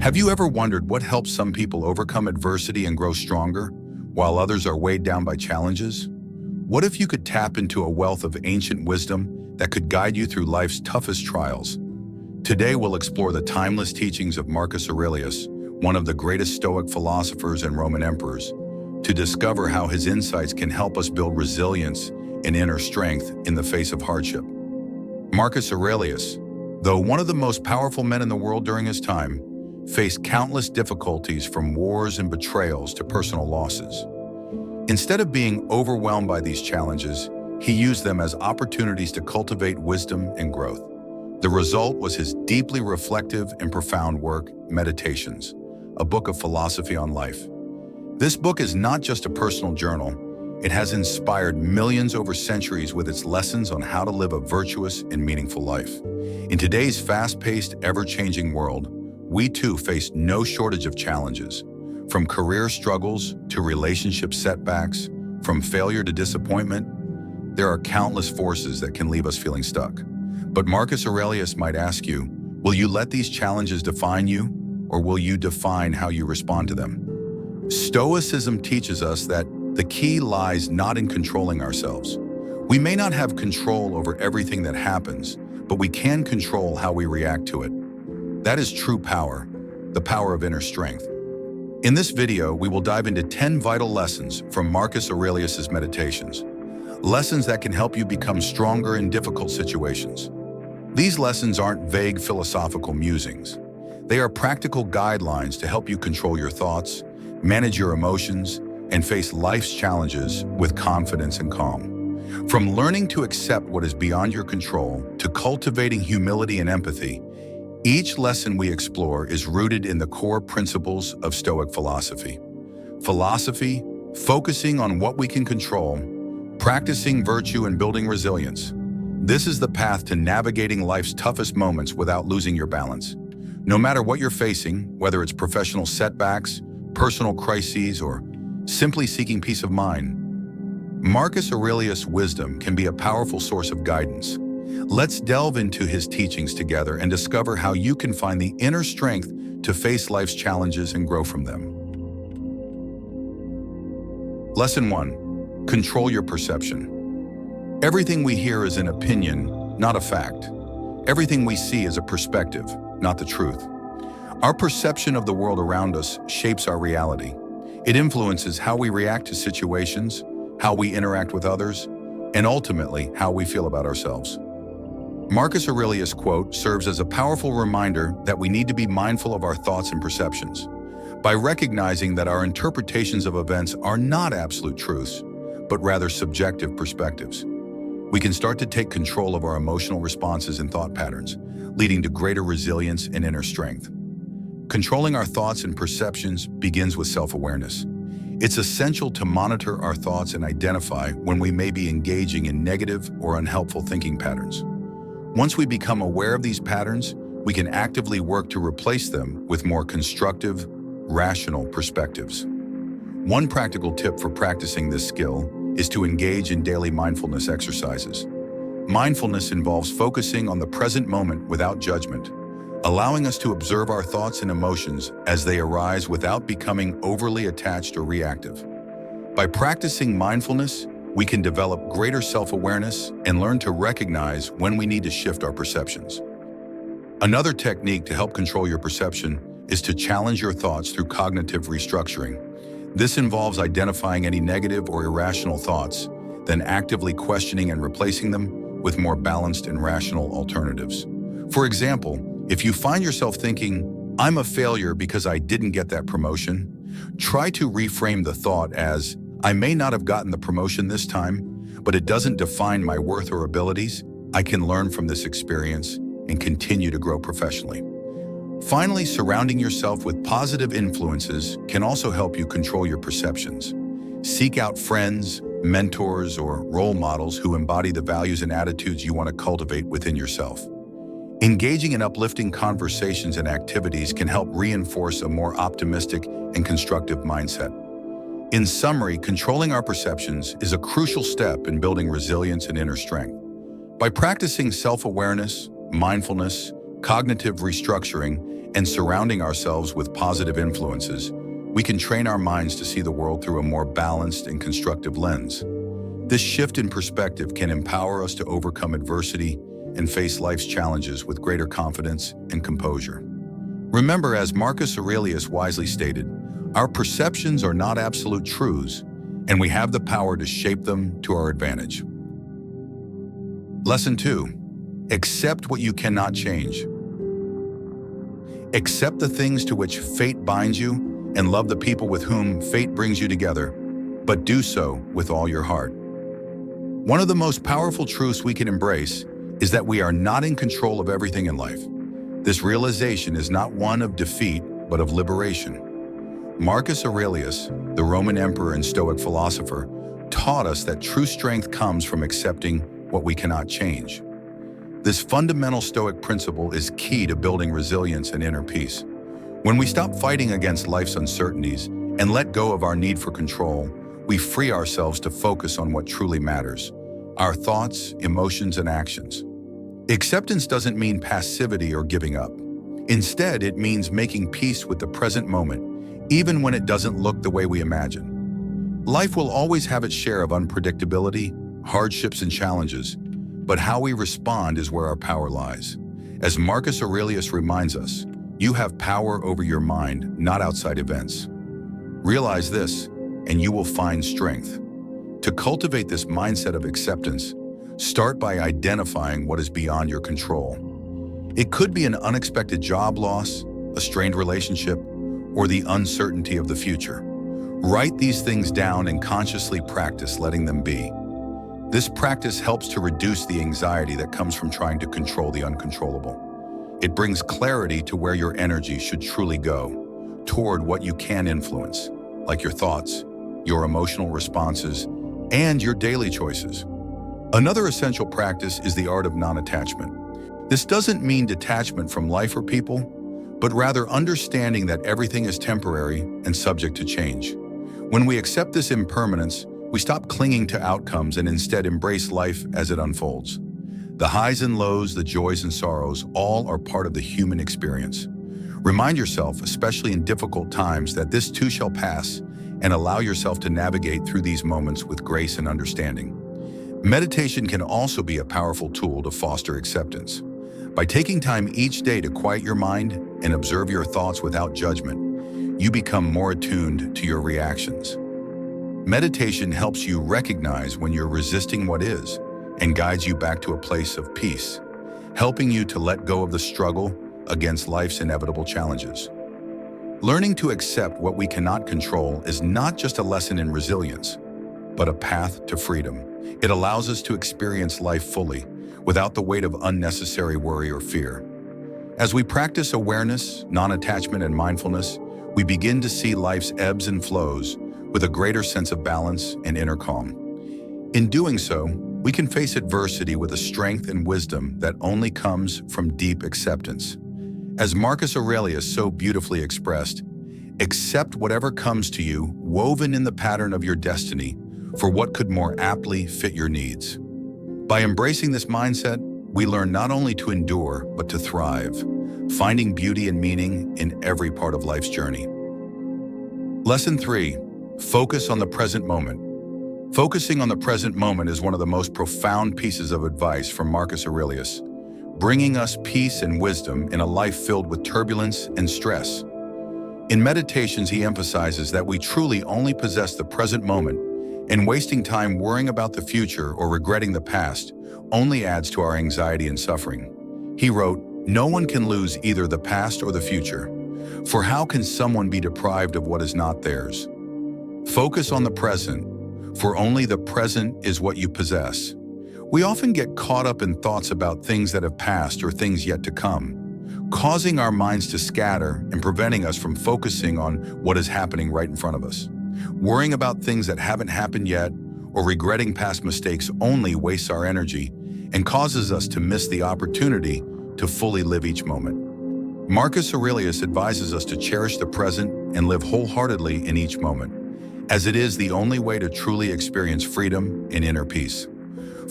Have you ever wondered what helps some people overcome adversity and grow stronger, while others are weighed down by challenges? What if you could tap into a wealth of ancient wisdom that could guide you through life's toughest trials? Today we'll explore the timeless teachings of Marcus Aurelius, one of the greatest Stoic philosophers and Roman emperors, to discover how his insights can help us build resilience and inner strength in the face of hardship. Marcus Aurelius, though one of the most powerful men in the world during his time, faced countless difficulties from wars and betrayals to personal losses. Instead of being overwhelmed by these challenges, he used them as opportunities to cultivate wisdom and growth. The result was his deeply reflective and profound work, Meditations, a book of philosophy on life. This book is not just a personal journal. It has inspired millions over centuries with its lessons on how to live a virtuous and meaningful life. In today's fast-paced, ever-changing world, we too face no shortage of challenges. From career struggles to relationship setbacks, from failure to disappointment, there are countless forces that can leave us feeling stuck. But Marcus Aurelius might ask you, will you let these challenges define you, or will you define how you respond to them? Stoicism teaches us that the key lies not in controlling ourselves. We may not have control over everything that happens, but we can control how we react to it. That is true power, the power of inner strength. In this video, we will dive into 10 vital lessons from Marcus Aurelius's Meditations. Lessons that can help you become stronger in difficult situations. These lessons aren't vague philosophical musings. They are practical guidelines to help you control your thoughts, manage your emotions, and face life's challenges with confidence and calm. From learning to accept what is beyond your control to cultivating humility and empathy, each lesson we explore is rooted in the core principles of Stoic philosophy. Philosophy, focusing on what we can control, practicing virtue and building resilience. This is the path to navigating life's toughest moments without losing your balance. No matter what you're facing, whether it's professional setbacks, personal crises, or simply seeking peace of mind, Marcus Aurelius' wisdom can be a powerful source of guidance. Let's delve into his teachings together and discover how you can find the inner strength to face life's challenges and grow from them. Lesson 1. Control your perception. Everything we hear is an opinion, not a fact. Everything we see is a perspective, not the truth. Our perception of the world around us shapes our reality. It influences how we react to situations, how we interact with others, and ultimately how we feel about ourselves. Marcus Aurelius' quote serves as a powerful reminder that we need to be mindful of our thoughts and perceptions. By recognizing that our interpretations of events are not absolute truths, but rather subjective perspectives, we can start to take control of our emotional responses and thought patterns, leading to greater resilience and inner strength. Controlling our thoughts and perceptions begins with self-awareness. It's essential to monitor our thoughts and identify when we may be engaging in negative or unhelpful thinking patterns. Once we become aware of these patterns, we can actively work to replace them with more constructive, rational perspectives. One practical tip for practicing this skill is to engage in daily mindfulness exercises. Mindfulness involves focusing on the present moment without judgment, allowing us to observe our thoughts and emotions as they arise without becoming overly attached or reactive. By practicing mindfulness, we can develop greater self-awareness and learn to recognize when we need to shift our perceptions. Another technique to help control your perception is to challenge your thoughts through cognitive restructuring. This involves identifying any negative or irrational thoughts, then actively questioning and replacing them with more balanced and rational alternatives. For example, if you find yourself thinking, "I'm a failure because I didn't get that promotion," try to reframe the thought as, "I may not have gotten the promotion this time, but it doesn't define my worth or abilities. I can learn from this experience and continue to grow professionally." Finally, surrounding yourself with positive influences can also help you control your perceptions. Seek out friends, mentors, or role models who embody the values and attitudes you want to cultivate within yourself. Engaging in uplifting conversations and activities can help reinforce a more optimistic and constructive mindset. In summary, controlling our perceptions is a crucial step in building resilience and inner strength. By practicing self-awareness, mindfulness, cognitive restructuring, and surrounding ourselves with positive influences, we can train our minds to see the world through a more balanced and constructive lens. This shift in perspective can empower us to overcome adversity and face life's challenges with greater confidence and composure. Remember, as Marcus Aurelius wisely stated, our perceptions are not absolute truths, and we have the power to shape them to our advantage. Lesson 2. Accept what you cannot change. Accept the things to which fate binds you and love the people with whom fate brings you together, but do so with all your heart. One of the most powerful truths we can embrace is that we are not in control of everything in life. This realization is not one of defeat, but of liberation. Marcus Aurelius, the Roman emperor and Stoic philosopher, taught us that true strength comes from accepting what we cannot change. This fundamental Stoic principle is key to building resilience and inner peace. When we stop fighting against life's uncertainties and let go of our need for control, we free ourselves to focus on what truly matters: our thoughts, emotions, and actions. Acceptance doesn't mean passivity or giving up. Instead, it means making peace with the present moment, even when it doesn't look the way we imagine. Life will always have its share of unpredictability, hardships, and challenges, but how we respond is where our power lies. As Marcus Aurelius reminds us, you have power over your mind, not outside events. Realize this, and you will find strength. To cultivate this mindset of acceptance, start by identifying what is beyond your control. It could be an unexpected job loss, a strained relationship, or the uncertainty of the future. Write these things down and consciously practice letting them be. This practice helps to reduce the anxiety that comes from trying to control the uncontrollable. It brings clarity to where your energy should truly go, toward what you can influence, like your thoughts, your emotional responses, and your daily choices. Another essential practice is the art of non-attachment. This doesn't mean detachment from life or people, but rather understanding that everything is temporary and subject to change. When we accept this impermanence, we stop clinging to outcomes and instead embrace life as it unfolds. The highs and lows, the joys and sorrows, all are part of the human experience. Remind yourself, especially in difficult times, that this too shall pass, and allow yourself to navigate through these moments with grace and understanding. Meditation can also be a powerful tool to foster acceptance. By taking time each day to quiet your mind and observe your thoughts without judgment, you become more attuned to your reactions. Meditation helps you recognize when you're resisting what is and guides you back to a place of peace, helping you to let go of the struggle against life's inevitable challenges. Learning to accept what we cannot control is not just a lesson in resilience, but a path to freedom. It allows us to experience life fully, without the weight of unnecessary worry or fear. As we practice awareness, non-attachment, and mindfulness, we begin to see life's ebbs and flows with a greater sense of balance and inner calm. In doing so, we can face adversity with a strength and wisdom that only comes from deep acceptance. As Marcus Aurelius so beautifully expressed, accept whatever comes to you, woven in the pattern of your destiny, for what could more aptly fit your needs. By embracing this mindset, we learn not only to endure, but to thrive, finding beauty and meaning in every part of life's journey. Lesson 3. Focus on the present moment. Focusing on the present moment is one of the most profound pieces of advice from Marcus Aurelius, bringing us peace and wisdom in a life filled with turbulence and stress. In Meditations, he emphasizes that we truly only possess the present moment, and wasting time worrying about the future or regretting the past only adds to our anxiety and suffering. He wrote, "No one can lose either the past or the future, for how can someone be deprived of what is not theirs? Focus on the present, for only the present is what you possess." We often get caught up in thoughts about things that have passed or things yet to come, causing our minds to scatter and preventing us from focusing on what is happening right in front of us. Worrying about things that haven't happened yet or regretting past mistakes only wastes our energy and causes us to miss the opportunity to fully live each moment. Marcus Aurelius advises us to cherish the present and live wholeheartedly in each moment, as it is the only way to truly experience freedom and inner peace.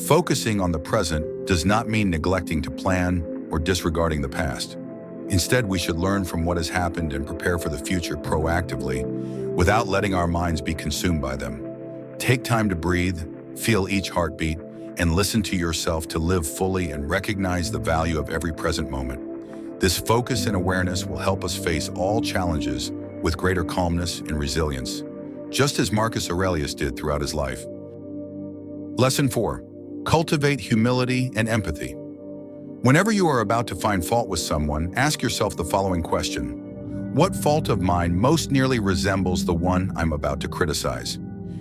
Focusing on the present does not mean neglecting to plan or disregarding the past. Instead, we should learn from what has happened and prepare for the future proactively, without letting our minds be consumed by them. Take time to breathe, feel each heartbeat, and listen to yourself to live fully and recognize the value of every present moment. This focus and awareness will help us face all challenges with greater calmness and resilience, just as Marcus Aurelius did throughout his life. Lesson 4. Cultivate humility and empathy. Whenever you are about to find fault with someone, ask yourself the following question: what fault of mine most nearly resembles the one I'm about to criticize?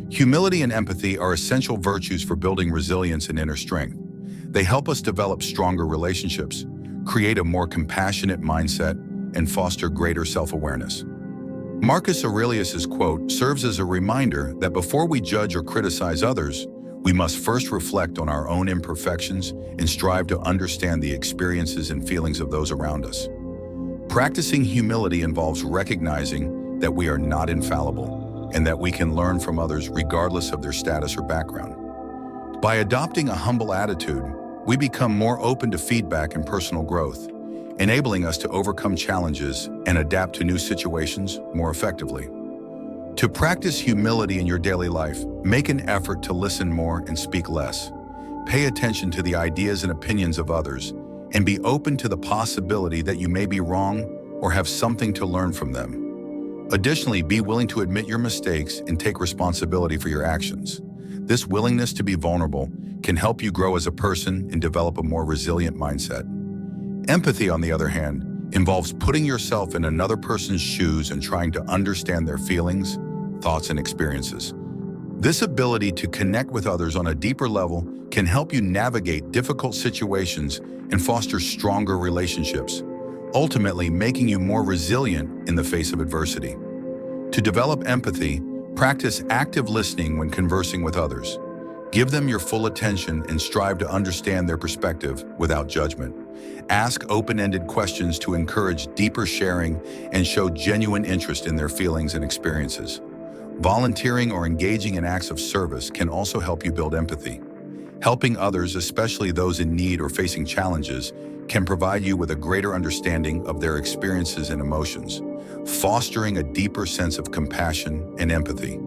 Humility and empathy are essential virtues for building resilience and inner strength. They help us develop stronger relationships, create a more compassionate mindset, and foster greater self-awareness. Marcus Aurelius's quote serves as a reminder that before we judge or criticize others, we must first reflect on our own imperfections and strive to understand the experiences and feelings of those around us. Practicing humility involves recognizing that we are not infallible and that we can learn from others regardless of their status or background. By adopting a humble attitude, we become more open to feedback and personal growth, enabling us to overcome challenges and adapt to new situations more effectively. To practice humility in your daily life, make an effort to listen more and speak less. Pay attention to the ideas and opinions of others, and be open to the possibility that you may be wrong or have something to learn from them. Additionally, be willing to admit your mistakes and take responsibility for your actions. This willingness to be vulnerable can help you grow as a person and develop a more resilient mindset. Empathy, on the other hand, involves putting yourself in another person's shoes and trying to understand their feelings, thoughts, and experiences. This ability to connect with others on a deeper level can help you navigate difficult situations and foster stronger relationships, ultimately making you more resilient in the face of adversity. To develop empathy, practice active listening when conversing with others. Give them your full attention and strive to understand their perspective without judgment. Ask open-ended questions to encourage deeper sharing and show genuine interest in their feelings and experiences. Volunteering or engaging in acts of service can also help you build empathy. Helping others, especially those in need or facing challenges, can provide you with a greater understanding of their experiences and emotions, fostering a deeper sense of compassion and empathy.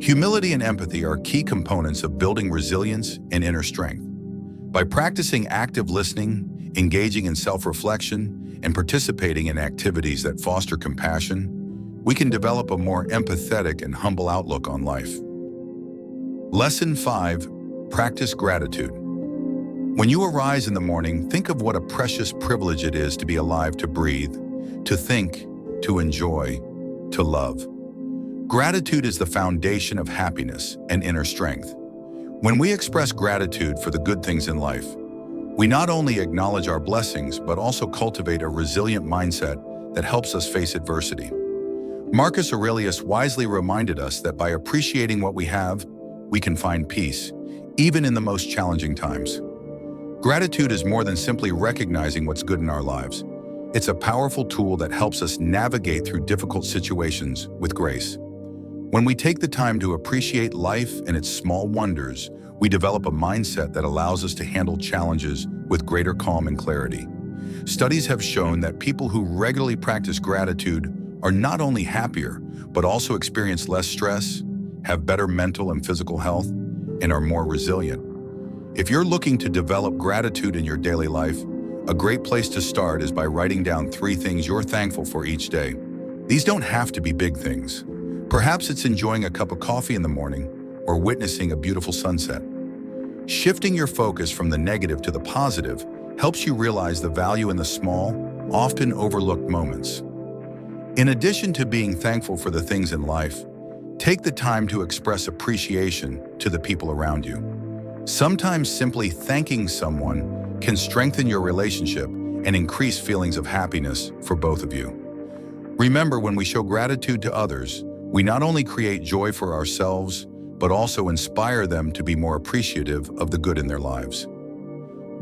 Humility and empathy are key components of building resilience and inner strength. By practicing active listening, engaging in self-reflection, and participating in activities that foster compassion, we can develop a more empathetic and humble outlook on life. Lesson 5. Practice gratitude. When you arise in the morning, think of what a precious privilege it is to be alive, to breathe, to think, to enjoy, to love. Gratitude is the foundation of happiness and inner strength. When we express gratitude for the good things in life, we not only acknowledge our blessings, but also cultivate a resilient mindset that helps us face adversity. Marcus Aurelius wisely reminded us that by appreciating what we have, we can find peace, even in the most challenging times. Gratitude is more than simply recognizing what's good in our lives. It's a powerful tool that helps us navigate through difficult situations with grace. When we take the time to appreciate life and its small wonders, we develop a mindset that allows us to handle challenges with greater calm and clarity. Studies have shown that people who regularly practice gratitude are not only happier, but also experience less stress, have better mental and physical health, and are more resilient. If you're looking to develop gratitude in your daily life, a great place to start is by writing down 3 things you're thankful for each day. These don't have to be big things. Perhaps it's enjoying a cup of coffee in the morning or witnessing a beautiful sunset. Shifting your focus from the negative to the positive helps you realize the value in the small, often overlooked moments. In addition to being thankful for the things in life, take the time to express appreciation to the people around you. Sometimes simply thanking someone can strengthen your relationship and increase feelings of happiness for both of you. Remember, when we show gratitude to others, we not only create joy for ourselves, but also inspire them to be more appreciative of the good in their lives.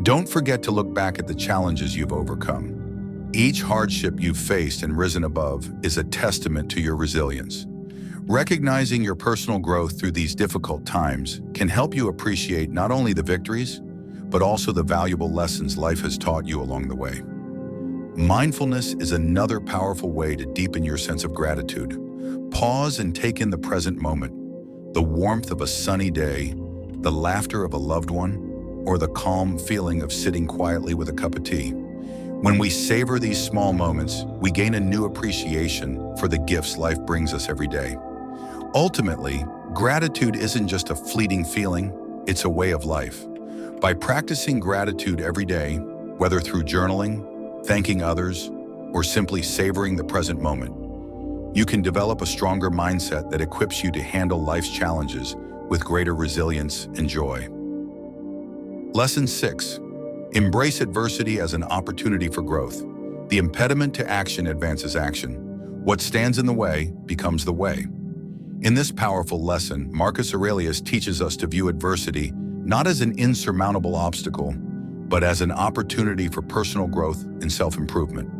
Don't forget to look back at the challenges you've overcome. Each hardship you've faced and risen above is a testament to your resilience. Recognizing your personal growth through these difficult times can help you appreciate not only the victories, but also the valuable lessons life has taught you along the way. Mindfulness is another powerful way to deepen your sense of gratitude. Pause and take in the present moment, the warmth of a sunny day, the laughter of a loved one, or the calm feeling of sitting quietly with a cup of tea. When we savor these small moments, we gain a new appreciation for the gifts life brings us every day. Ultimately, gratitude isn't just a fleeting feeling, it's a way of life. By practicing gratitude every day, whether through journaling, thanking others, or simply savoring the present moment, you can develop a stronger mindset that equips you to handle life's challenges with greater resilience and joy. Lesson 6. Embrace adversity as an opportunity for growth. The impediment to action advances action. What stands in the way becomes the way. In this powerful lesson, Marcus Aurelius teaches us to view adversity not as an insurmountable obstacle, but as an opportunity for personal growth and self-improvement.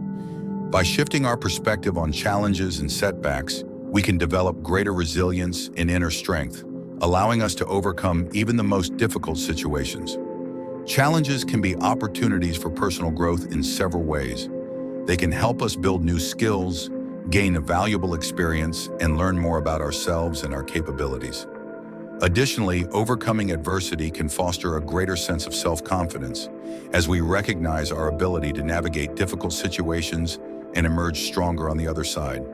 By shifting our perspective on challenges and setbacks, we can develop greater resilience and inner strength, allowing us to overcome even the most difficult situations. Challenges can be opportunities for personal growth in several ways. They can help us build new skills, gain a valuable experience, and learn more about ourselves and our capabilities. Additionally, overcoming adversity can foster a greater sense of self-confidence as we recognize our ability to navigate difficult situations and emerge stronger on the other side.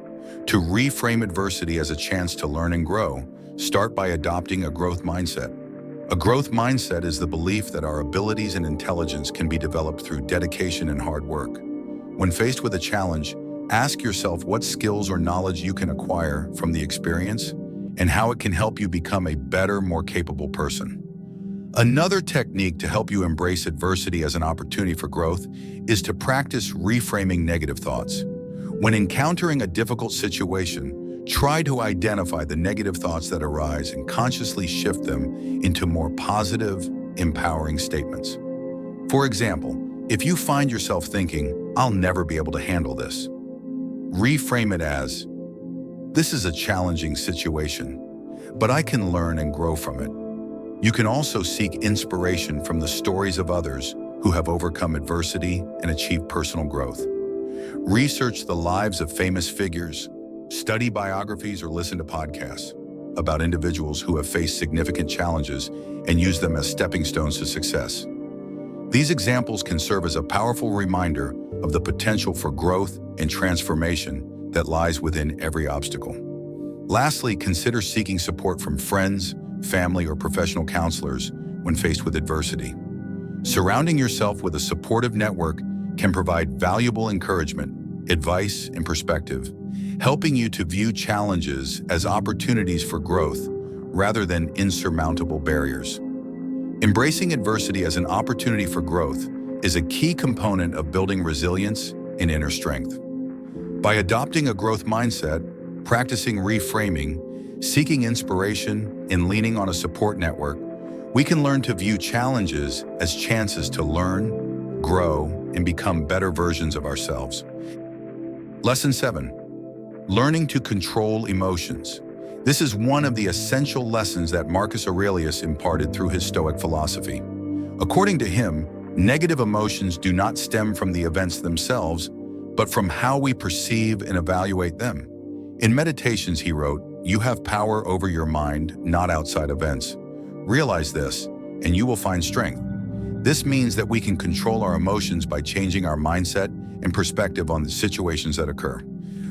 To reframe adversity as a chance to learn and grow, start by adopting a growth mindset. A growth mindset is the belief that our abilities and intelligence can be developed through dedication and hard work. When faced with a challenge, ask yourself what skills or knowledge you can acquire from the experience and how it can help you become a better, more capable person. Another technique to help you embrace adversity as an opportunity for growth is to practice reframing negative thoughts. When encountering a difficult situation, try to identify the negative thoughts that arise and consciously shift them into more positive, empowering statements. For example, if you find yourself thinking, "I'll never be able to handle this," reframe it as, "This is a challenging situation, but I can learn and grow from it." You can also seek inspiration from the stories of others who have overcome adversity and achieved personal growth. Research the lives of famous figures, study biographies, or listen to podcasts about individuals who have faced significant challenges and use them as stepping stones to success. These examples can serve as a powerful reminder of the potential for growth and transformation that lies within every obstacle. Lastly, consider seeking support from friends, family, or professional counselors when faced with adversity. Surrounding yourself with a supportive network can provide valuable encouragement, advice, and perspective, helping you to view challenges as opportunities for growth rather than insurmountable barriers. Embracing adversity as an opportunity for growth is a key component of building resilience and inner strength. By adopting a growth mindset, practicing reframing, seeking inspiration, and leaning on a support network, we can learn to view challenges as chances to learn, grow, and become better versions of ourselves. Lesson 7. Learning to control emotions. This is one of the essential lessons that Marcus Aurelius imparted through his Stoic philosophy. According to him, negative emotions do not stem from the events themselves, but from how we perceive and evaluate them. In Meditations, he wrote, "You have power over your mind, not outside events. Realize this, and you will find strength." This means that we can control our emotions by changing our mindset and perspective on the situations that occur.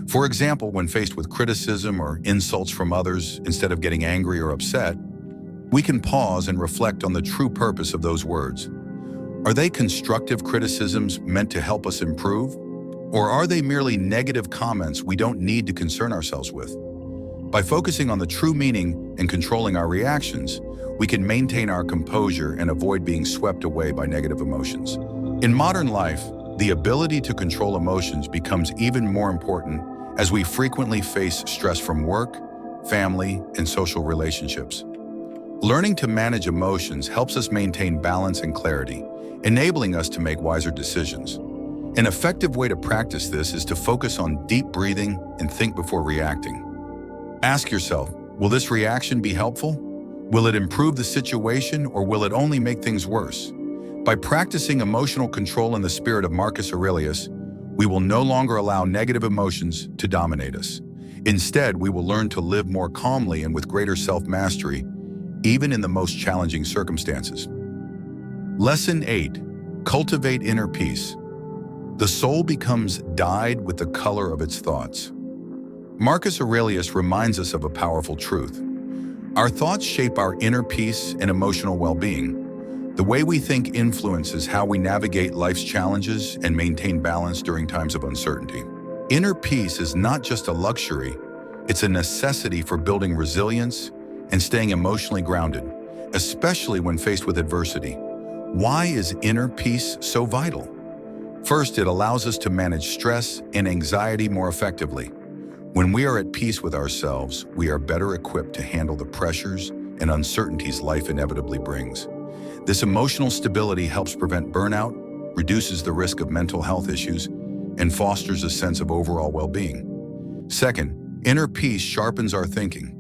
For example, when faced with criticism or insults from others, instead of getting angry or upset, we can pause and reflect on the true purpose of those words. Are they constructive criticisms meant to help us improve? Or are they merely negative comments we don't need to concern ourselves with? By focusing on the true meaning and controlling our reactions, we can maintain our composure and avoid being swept away by negative emotions. In modern life, the ability to control emotions becomes even more important as we frequently face stress from work, family, and social relationships. Learning to manage emotions helps us maintain balance and clarity, enabling us to make wiser decisions. An effective way to practice this is to focus on deep breathing and think before reacting. Ask yourself, will this reaction be helpful? Will it improve the situation, or will it only make things worse? By practicing emotional control in the spirit of Marcus Aurelius, We will no longer allow negative emotions to dominate us. Instead, we will learn to live more calmly and with greater self-mastery, even in the most challenging circumstances. Lesson 8. Cultivate inner peace. The soul becomes dyed with the color of its thoughts. Marcus Aurelius reminds us of a powerful truth. Our thoughts shape our inner peace and emotional well-being. The way we think influences how we navigate life's challenges and maintain balance during times of uncertainty. Inner peace is not just a luxury, it's a necessity for building resilience and staying emotionally grounded, especially when faced with adversity. Why is inner peace so vital? First, it allows us to manage stress and anxiety more effectively. When we are at peace with ourselves, we are better equipped to handle the pressures and uncertainties life inevitably brings. This emotional stability helps prevent burnout, reduces the risk of mental health issues, and fosters a sense of overall well-being. Second, inner peace sharpens our thinking.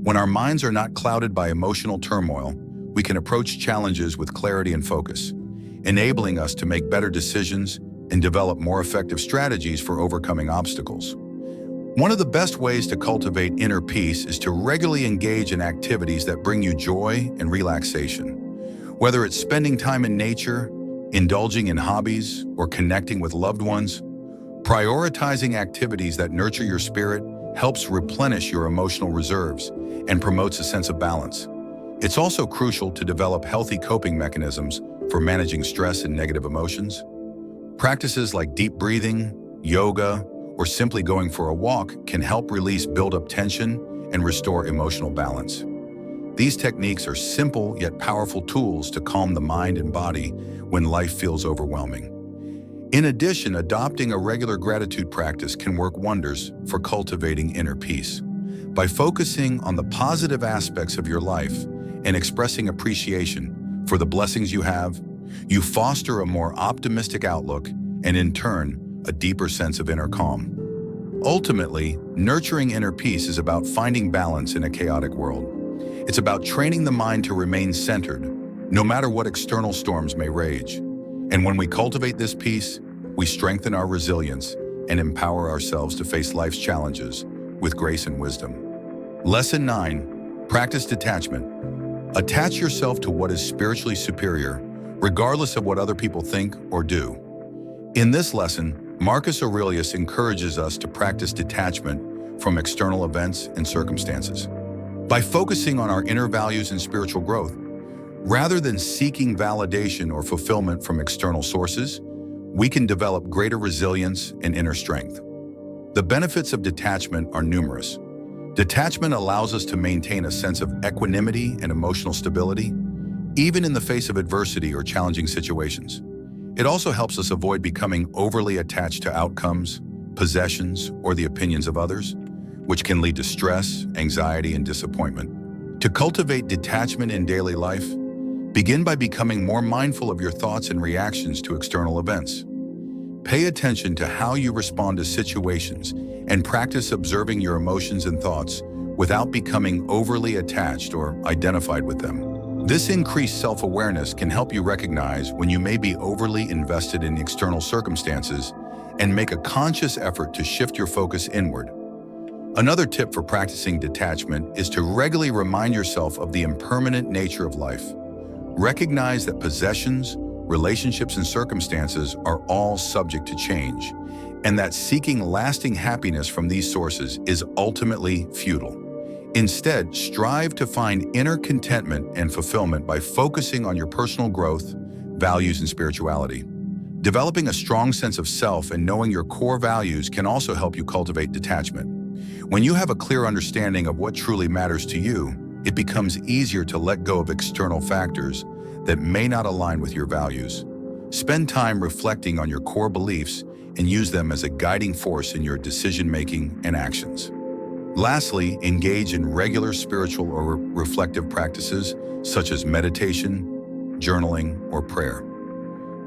When our minds are not clouded by emotional turmoil, we can approach challenges with clarity and focus, enabling us to make better decisions and develop more effective strategies for overcoming obstacles. One of the best ways to cultivate inner peace is to regularly engage in activities that bring you joy and relaxation. Whether it's spending time in nature, indulging in hobbies, or connecting with loved ones, prioritizing activities that nurture your spirit helps replenish your emotional reserves and promotes a sense of balance. It's also crucial to develop healthy coping mechanisms for managing stress and negative emotions. Practices like deep breathing, yoga, or simply going for a walk can help release build-up tension and restore emotional balance. These techniques are simple yet powerful tools to calm the mind and body when life feels overwhelming. In addition, adopting a regular gratitude practice can work wonders for cultivating inner peace. By focusing on the positive aspects of your life and expressing appreciation for the blessings you have, you foster a more optimistic outlook and, in turn, a deeper sense of inner calm. Ultimately, nurturing inner peace is about finding balance in a chaotic world. It's about training the mind to remain centered, no matter what external storms may rage. And when we cultivate this peace, we strengthen our resilience and empower ourselves to face life's challenges with grace and wisdom. Lesson 9. Practice detachment. Attach yourself to what is spiritually superior, regardless of what other people think or do. In this lesson, Marcus Aurelius encourages us to practice detachment from external events and circumstances. By focusing on our inner values and spiritual growth, rather than seeking validation or fulfillment from external sources, we can develop greater resilience and inner strength. The benefits of detachment are numerous. Detachment allows us to maintain a sense of equanimity and emotional stability, even in the face of adversity or challenging situations. It also helps us avoid becoming overly attached to outcomes, possessions, or the opinions of others, which can lead to stress, anxiety, and disappointment. To cultivate detachment in daily life, begin by becoming more mindful of your thoughts and reactions to external events. Pay attention to how you respond to situations and practice observing your emotions and thoughts without becoming overly attached or identified with them. This increased self-awareness can help you recognize when you may be overly invested in external circumstances and make a conscious effort to shift your focus inward. Another tip for practicing detachment is to regularly remind yourself of the impermanent nature of life. Recognize that possessions, relationships, and circumstances are all subject to change, and that seeking lasting happiness from these sources is ultimately futile. Instead, strive to find inner contentment and fulfillment by focusing on your personal growth, values, and spirituality. Developing a strong sense of self and knowing your core values can also help you cultivate detachment. When you have a clear understanding of what truly matters to you, it becomes easier to let go of external factors that may not align with your values. Spend time reflecting on your core beliefs and use them as a guiding force in your decision-making and actions. Lastly, engage in regular spiritual or reflective practices such as meditation, journaling, or prayer.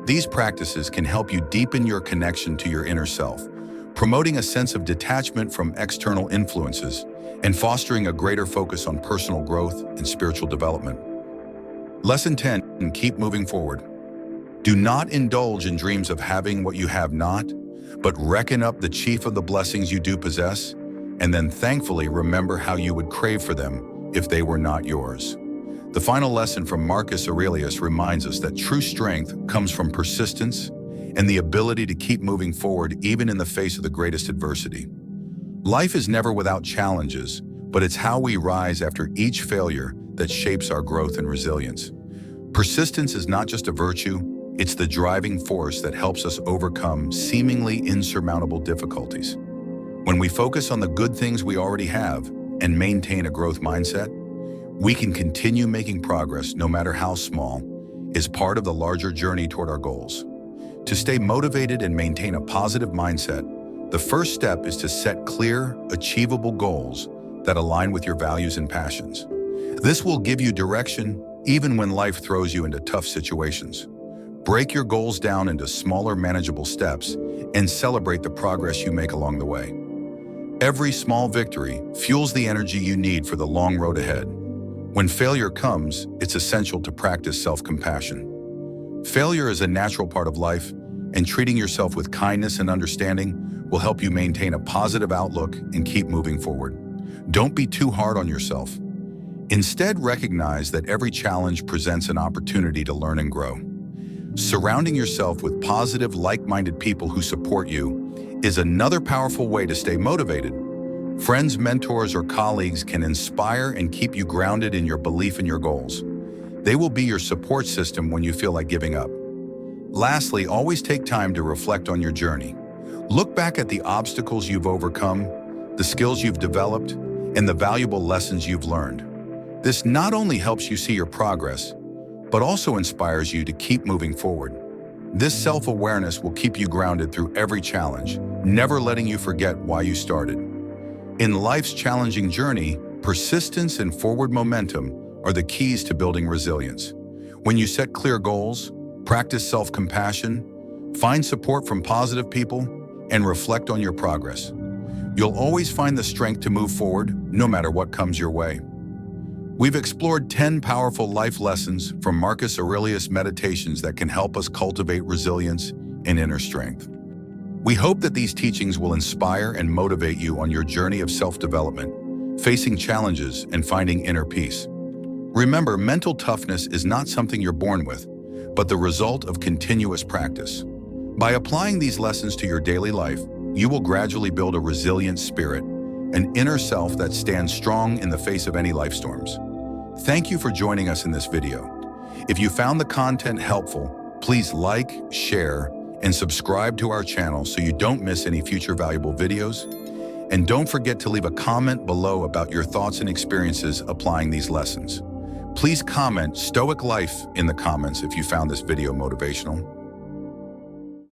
These practices can help you deepen your connection to your inner self, promoting a sense of detachment from external influences and fostering a greater focus on personal growth and spiritual development. Lesson 10. Keep moving forward. Do not indulge in dreams of having what you have not, but reckon up the chief of the blessings you do possess, and then thankfully remember how you would crave for them if they were not yours. The final lesson from Marcus Aurelius reminds us that true strength comes from persistence and the ability to keep moving forward even in the face of the greatest adversity. Life is never without challenges, but it's how we rise after each failure that shapes our growth and resilience. Persistence is not just a virtue, it's the driving force that helps us overcome seemingly insurmountable difficulties. When we focus on the good things we already have and maintain a growth mindset, we can continue making progress no matter how small, as part of the larger journey toward our goals. To stay motivated and maintain a positive mindset, the first step is to set clear, achievable goals that align with your values and passions. This will give you direction even when life throws you into tough situations. Break your goals down into smaller, manageable steps and celebrate the progress you make along the way. Every small victory fuels the energy you need for the long road ahead. When failure comes, it's essential to practice self-compassion. Failure is a natural part of life, and treating yourself with kindness and understanding will help you maintain a positive outlook and keep moving forward. Don't be too hard on yourself. Instead, recognize that every challenge presents an opportunity to learn and grow. Surrounding yourself with positive, like-minded people who support you is another powerful way to stay motivated. Friends, mentors, or colleagues can inspire and keep you grounded in your belief in your goals. They will be your support system when you feel like giving up. Lastly, always take time to reflect on your journey. Look back at the obstacles you've overcome, the skills you've developed, and the valuable lessons you've learned. This not only helps you see your progress, but also inspires you to keep moving forward. This self-awareness will keep you grounded through every challenge, never letting you forget why you started. In life's challenging journey, persistence and forward momentum are the keys to building resilience. When you set clear goals, practice self-compassion, find support from positive people, and reflect on your progress, you'll always find the strength to move forward no matter what comes your way. We've explored 10 powerful life lessons from Marcus Aurelius' meditations that can help us cultivate resilience and inner strength. We hope that these teachings will inspire and motivate you on your journey of self-development, facing challenges and finding inner peace. Remember, mental toughness is not something you're born with, but the result of continuous practice. By applying these lessons to your daily life, you will gradually build a resilient spirit, an inner self that stands strong in the face of any life storms. Thank you for joining us in this video. If you found the content helpful, please like, share, and subscribe to our channel so you don't miss any future valuable videos. And don't forget to leave a comment below about your thoughts and experiences applying these lessons. Please comment Stoic Life in the comments if you found this video motivational.